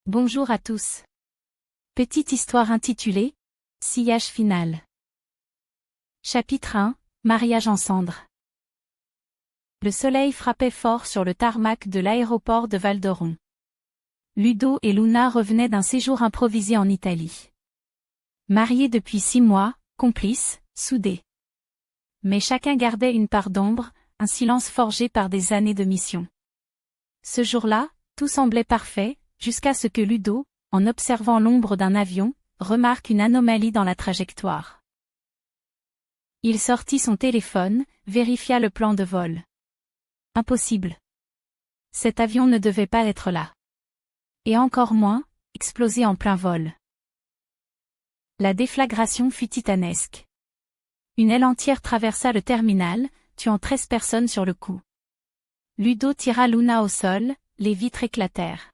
Bonjour à tous. Petite histoire intitulée « Sillage final ». Chapitre 1 – Mariage en cendres. Le soleil frappait fort sur le tarmac de l'aéroport de Val d'Oron. Ludo et Luna revenaient d'un séjour improvisé en Italie. Mariés depuis 6 mois, complices, soudés. Mais chacun gardait une part d'ombre, un silence forgé par des années de mission. Ce jour-là, tout semblait parfait, jusqu'à ce que Ludo, en observant l'ombre d'un avion, remarque une anomalie dans la trajectoire. Il sortit son téléphone, vérifia le plan de vol. Impossible. Cet avion ne devait pas être là. Et encore moins, exploser en plein vol. La déflagration fut titanesque. Une aile entière traversa le terminal, tuant 13 personnes sur le coup. Ludo tira Luna au sol, les vitres éclatèrent.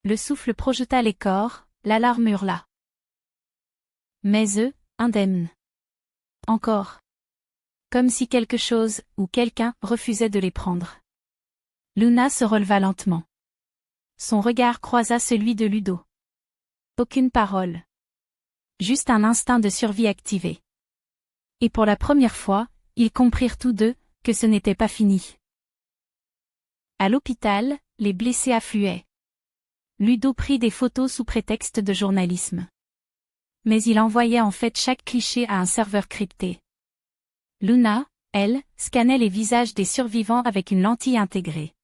Le souffle projeta les corps, l'alarme hurla. Mais eux, indemnes. Encore. Comme si quelque chose, ou quelqu'un, refusait de les prendre. Luna se releva lentement. Son regard croisa celui de Ludo. Aucune parole. Juste un instinct de survie activé. Et pour la première fois, ils comprirent tous deux, que ce n'était pas fini. À l'hôpital, les blessés affluaient. Ludo prit des photos sous prétexte de journalisme. Mais il envoyait en fait chaque cliché à un serveur crypté. Luna, elle, scannait les visages des survivants avec une lentille intégrée.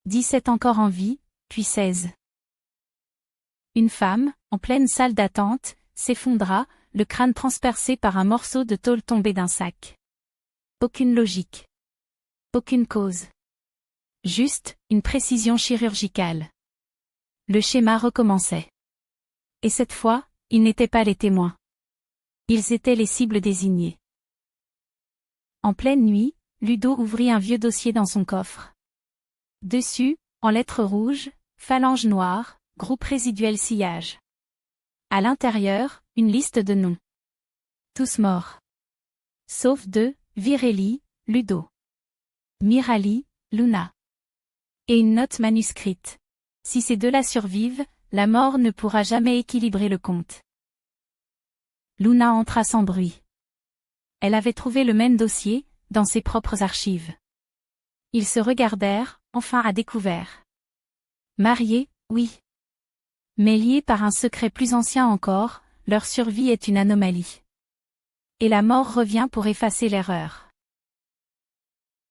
17 encore en vie, puis 16. Une femme, en pleine salle d'attente, s'effondra, le crâne transpercé par un morceau de tôle tombé d'un sac. Aucune logique. Aucune cause. Juste, une précision chirurgicale. Le schéma recommençait. Et cette fois, ils n'étaient pas les témoins. Ils étaient les cibles désignées. En pleine nuit, Ludo ouvrit un vieux dossier dans son coffre. Dessus, en lettres rouges, phalange noire, groupe résiduel sillage. À l'intérieur, une liste de noms. Tous morts. Sauf deux, Virelli, Ludo. Mirali, Luna. Et une note manuscrite. Si ces deux-là survivent, la mort ne pourra jamais équilibrer le compte. Luna entra sans bruit. Elle avait trouvé le même dossier, dans ses propres archives. Ils se regardèrent, enfin à découvert. Mariés, oui. Mais liés par un secret plus ancien encore, leur survie est une anomalie. Et la mort revient pour effacer l'erreur.